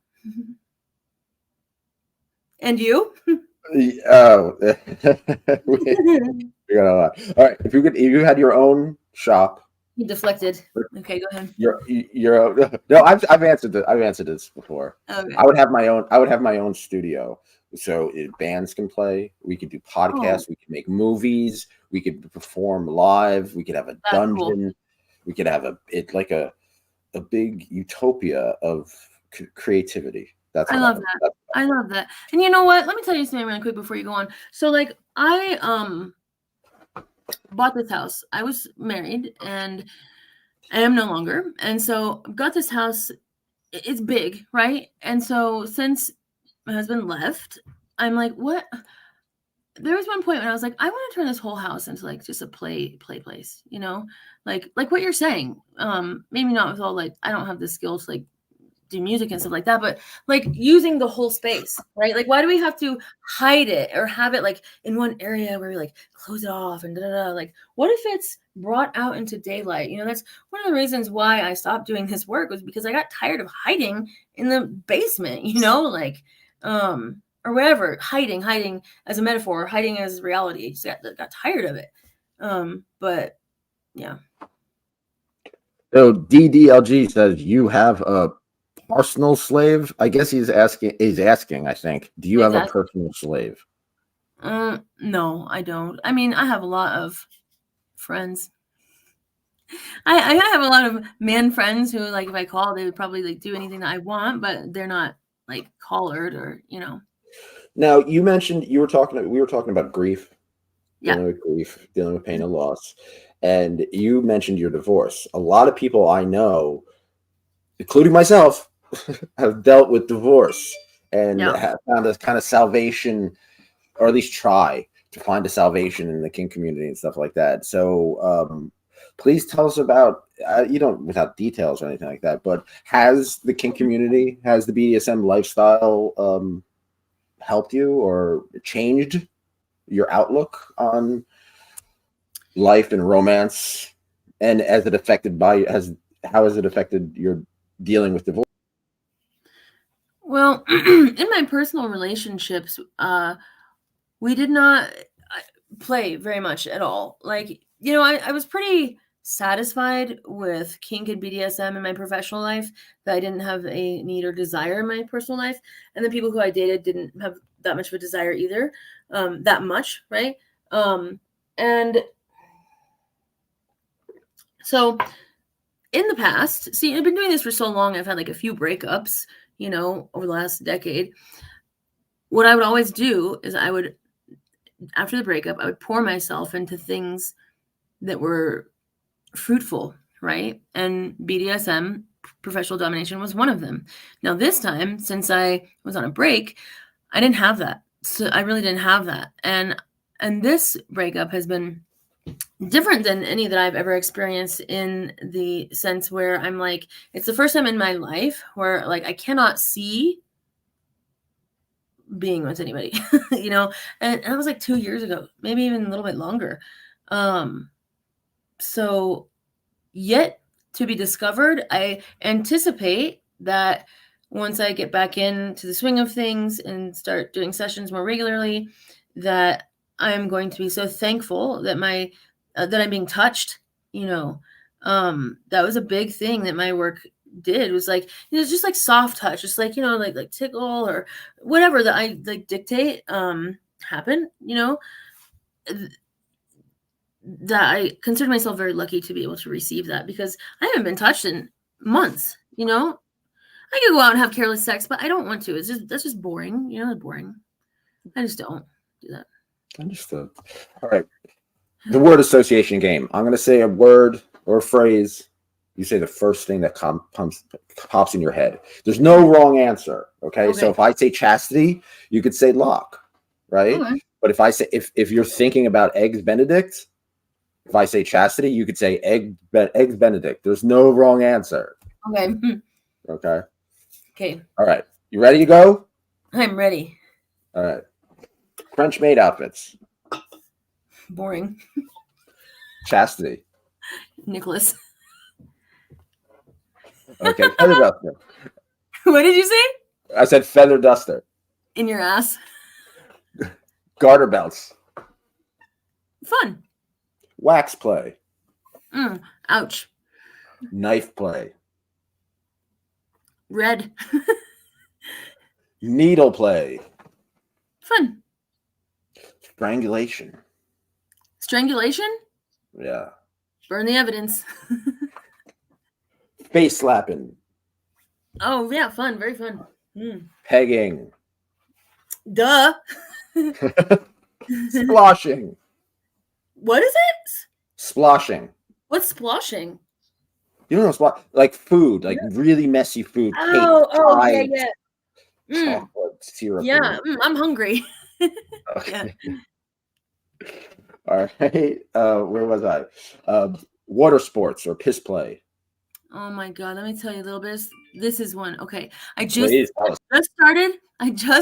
And you? Oh, we got a lot. All right, if you had your own shop. You deflected. Okay, go ahead. No. I've answered that. I've answered this before. Okay. I would have my own studio, so bands can play. We could do podcasts. We could make movies. We could perform live. We could have a dungeon. Cool. We could have a big utopia of creativity. I love that. I love that. And you know what? Let me tell you something really quick before you go on. So like I bought this house. I was married and I am no longer. And so I've got this house. It's big, right? And so since my husband left, I'm like, what? There was one point when I was like, I want to turn this whole house into like just a play place, like what you're saying. Maybe not with all like, I don't have the skill to like do music and stuff like that, but like using the whole space, right? Like, why do we have to hide it or have it like in one area where we like close it off and like, what if it's brought out into daylight? That's one of the reasons why I stopped doing this work, was because I got tired of hiding in the basement, like, or whatever, hiding as a metaphor, hiding as reality. Just got tired of it. But yeah. So DDLG says you have a personal slave. I guess he's asking, I think, do you have a personal slave? No, I don't. I mean, I have a lot of friends. I have a lot of man friends who, like, if I call, they would probably like do anything that I want, but they're not like collared or, Now, you mentioned we were talking about grief. Yeah. Dealing with grief, dealing with pain and loss. And you mentioned your divorce. A lot of people I know, including myself, have dealt with divorce and have found a kind of salvation, or at least try. to find a salvation in the kink community and stuff like that. So please tell us about, you don't without details or anything like that, but has the kink community, has the BDSM lifestyle helped you or changed your outlook on life and romance? And as it affected how has it affected your dealing with divorce? Well, in my personal relationships, we did not play very much at all. Like, you know, I was pretty satisfied with kink and BDSM in my professional life, that I didn't have a need or desire in my personal life. And the people who I dated didn't have that much of a desire either, that much, right? And so in the past, see, I've been doing this for so long, I've had like a few breakups, you know, over the last decade. What I would always do is after the breakup, I would pour myself into things that were fruitful, right? And BDSM, professional domination, was one of them. Now, this time, since I was on a break, I didn't have that. So I really didn't have that. And this breakup has been different than any that I've ever experienced, in the sense where I'm like, it's the first time in my life where like I cannot see being with anybody, you know, and that was like 2 years ago, maybe even a little bit longer. So yet to be discovered. I anticipate that once I get back into the swing of things and start doing sessions more regularly, that I'm going to be so thankful that that I'm being touched, you know. That was a big thing that my work did, was like, you know, just like soft touch, just like, you know, like tickle or whatever that I like dictate happen, you know, that I consider myself very lucky to be able to receive that, because I haven't been touched in months, you know. I could go out and have careless sex, but I don't want to. That's just boring, you know. It's boring. I just don't do that. Understood. All right. The word association game. I'm going to say a word or a phrase. You say the first thing that pops in your head. There's no wrong answer. Okay. So if I say chastity, you could say lock, right? Okay. But if I say, if you're thinking about eggs Benedict, if I say chastity, you could say eggs Benedict. There's no wrong answer. Okay. Okay. Okay. All right. You ready to go? I'm ready. All right. French maid outfits. Boring. Chastity. Nicholas. Okay. Feather duster. What did you say? I said feather duster. In your ass. Garter belts. Fun. Wax play. Ouch. Knife play. Red. Needle play. Fun. Strangulation. Strangulation? Yeah. Burn the evidence. Face slapping. Oh, yeah, fun. Very fun. Pegging. Duh. Sploshing. What is it? Sploshing. What's sploshing? You don't know like food, like really messy food. Yeah. Chocolate syrup. Yeah, I'm hungry. Okay. Yeah. All right. Where was I? Water sports or piss play. Oh my God. Let me tell you a little bit. This is one. Okay. I just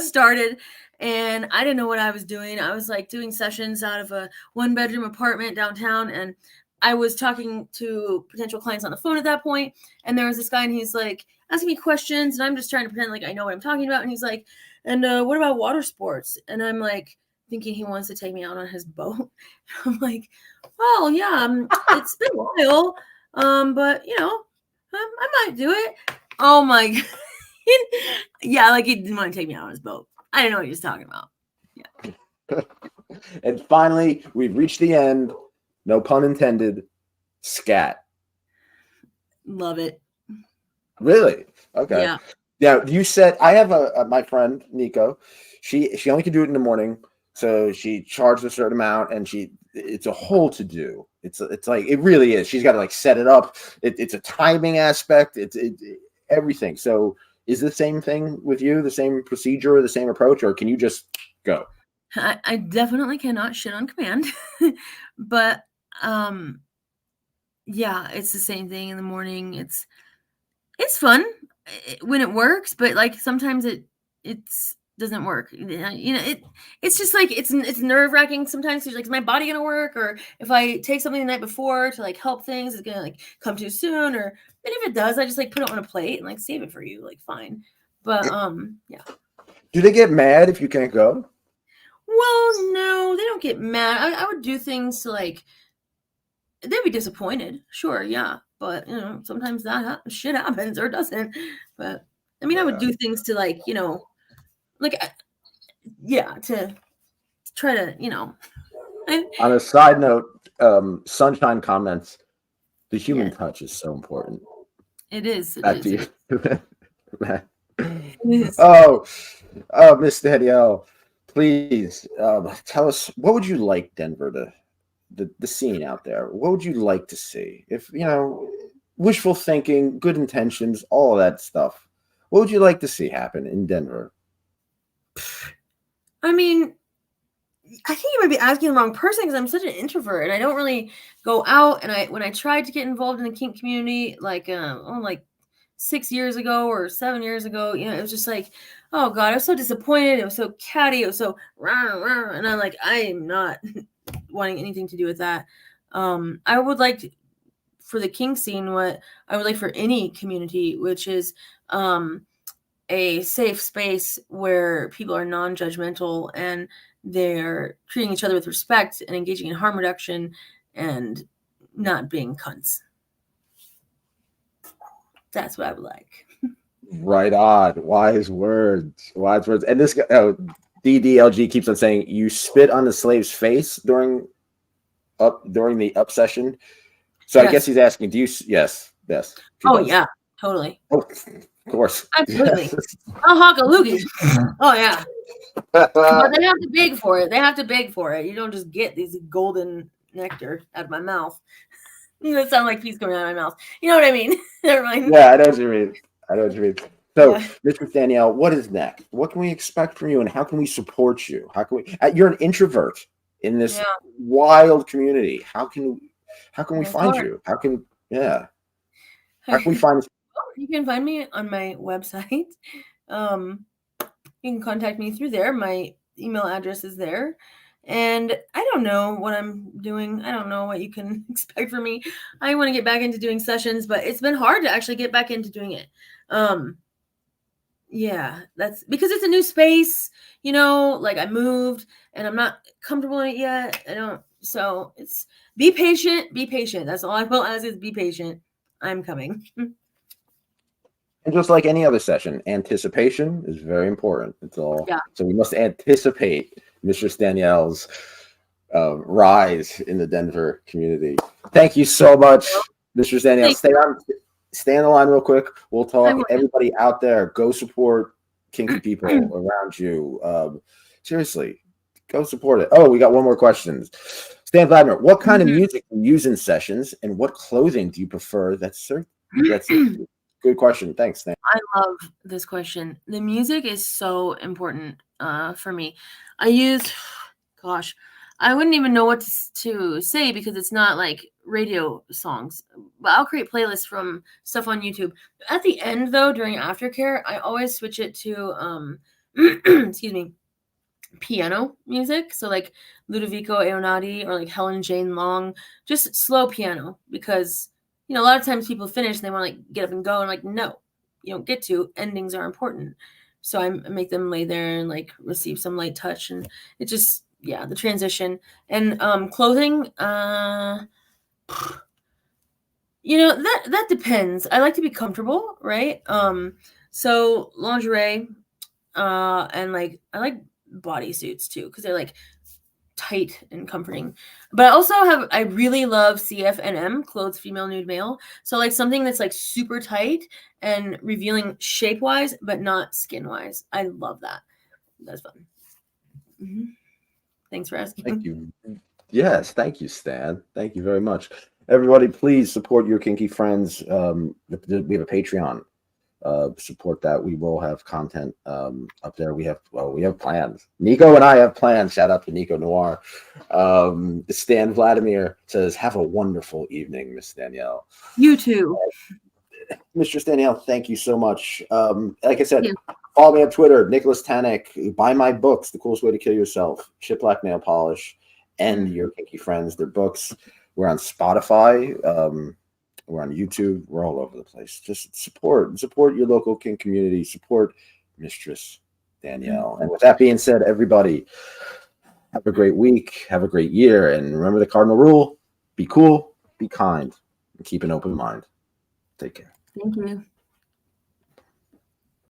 started and I didn't know what I was doing. I was like doing sessions out of a 1-bedroom apartment downtown, and I was talking to potential clients on the phone at that point. And there was this guy, and he's like asking me questions, and I'm just trying to pretend like I know what I'm talking about. And he's like, and what about water sports? And I'm like thinking he wants to take me out on his boat. I'm like, well, yeah, it's been a while. But you know, I might do it. Oh my God. Yeah, like he didn't want to take me out on his boat. I didn't know what he was talking about. Yeah. And finally, we've reached the end. No pun intended. Scat. Love it. Really? Okay. Yeah. Yeah. You said I have my friend Nico. She only can do it in the morning, so she charged a certain amount, and it's a whole to do. It's like it really is. She's got to like set it up. It's a timing aspect. It's everything. So is the same thing with you? The same procedure, the same approach, or can you just go? I definitely cannot shit on command, but yeah, it's the same thing in the morning. It's fun when it works, but like sometimes it's doesn't work. It's just like it's nerve wracking sometimes. Like, is my body gonna work, or if I take something the night before to like help things, it's gonna like come too soon, or and if it does, I just like put it on a plate and like save it for you, like fine. But yeah. Do they get mad if you can't go? Well, no, they don't get mad. I would do things to like they'd be disappointed, sure, yeah, but sometimes that shit happens or doesn't. But I mean, I would do things to like like yeah, to try to On a side note, Sunshine comments, the human yeah, touch is so important. it is, Back to you. it is. Oh, Miss Danielle, please tell us, what would you like Denver to the scene out there? What would you like to see? If wishful thinking, good intentions, all of that stuff. What would you like to see happen in Denver? I mean, I think you might be asking the wrong person because I'm such an introvert and I don't really go out. And when I tried to get involved in the kink community, like like 6 years ago or 7 years ago, it was just like, oh god, I was so disappointed. It was so catty. It was so rah, rah, and I'm like, I am not wanting anything to do with that. I would like for the kink scene what I would like for any community, which is a safe space where people are non-judgmental and they're treating each other with respect and engaging in harm reduction and not being cunts. That's what I would like. Right on. Wise words. Wise words. And this guy, DDLG keeps on saying, you spit on the slave's face during the up session. So Yes. I guess he's asking, do you? Yes. Oh yeah, totally. Oh, of course. Absolutely. Yes. I'll hawk a loogie. Oh yeah. But they have to beg for it. They have to beg for it. You don't just get these golden nectar out of my mouth. That sounds like peas coming out of my mouth. You know what I mean? Never mind. Yeah, I know what you mean. So, Yeah. Mistress Danielle, what is next? What can we expect from you, and how can we support you? How can we? You're an introvert in this wild community. How can we find you? How can we find? You can find me on my website. You can contact me through there. My email address is there. And I don't know what I'm doing. I don't know what you can expect from me. I want to get back into doing sessions, but it's been hard to actually get back into doing it. Yeah, that's because it's a new space, like I moved and I'm not comfortable in it yet. So it's be patient. That's all I will ask is be patient. I'm coming. And just like any other session, anticipation is very important. It's all. Yeah. So we must anticipate Mistress Danielle's rise in the Denver community. Thank you so much, Mistress Danielle. Stay on the line real quick. We'll talk. Everybody out there, go support kinky people around you. Seriously, go support it. Oh, we got one more question. Stan Vladimir, what kind of music do you use in sessions, and what clothing do you prefer? That's good question. Thanks, Stan. I love this question. The music is so important for me. I use, gosh, I wouldn't even know what to say because it's not like radio songs. But I'll create playlists from stuff on YouTube. At the end, though, during aftercare, I always switch it to, excuse me, piano music. So like Ludovico Eonaudi or like Helen Jane Long, just slow piano because a lot of times people finish and they want to like get up and go and like, no, you don't get to. Endings are important. So I make them lay there and like receive some light touch and it just, the transition and clothing, that depends. I like to be comfortable, right? So lingerie, and like I like bodysuits too because they're like tight and comforting. But I really love CF&M, clothes female nude male. So like something that's like super tight and revealing shape wise, but not skin wise. I love that. That's fun. Mm-hmm. Thanks for asking. Thank you. Yes, thank you, Stan. Thank you very much. Everybody, please support your kinky friends. We have a Patreon. support that. We will have content up there. We have plans. Nico and I have plans. Shout out to Nico Noir. Stan Vladimir says, "Have a wonderful evening, Miss Danielle." You too. Mistress Danielle, thank you so much. Like I said, Yeah. follow me on Twitter, Nicholas Tanek. Buy my books, The Coolest Way to Kill Yourself, Chip Black Nail Polish, and Your Kinky Friends. They're books. We're on Spotify. We're on YouTube. We're all over the place. Just support your local kink community. Support Mistress Danielle. And with that being said, everybody, have a great week. Have a great year. And remember the cardinal rule: be cool, be kind, and keep an open mind. Take care. Thank you.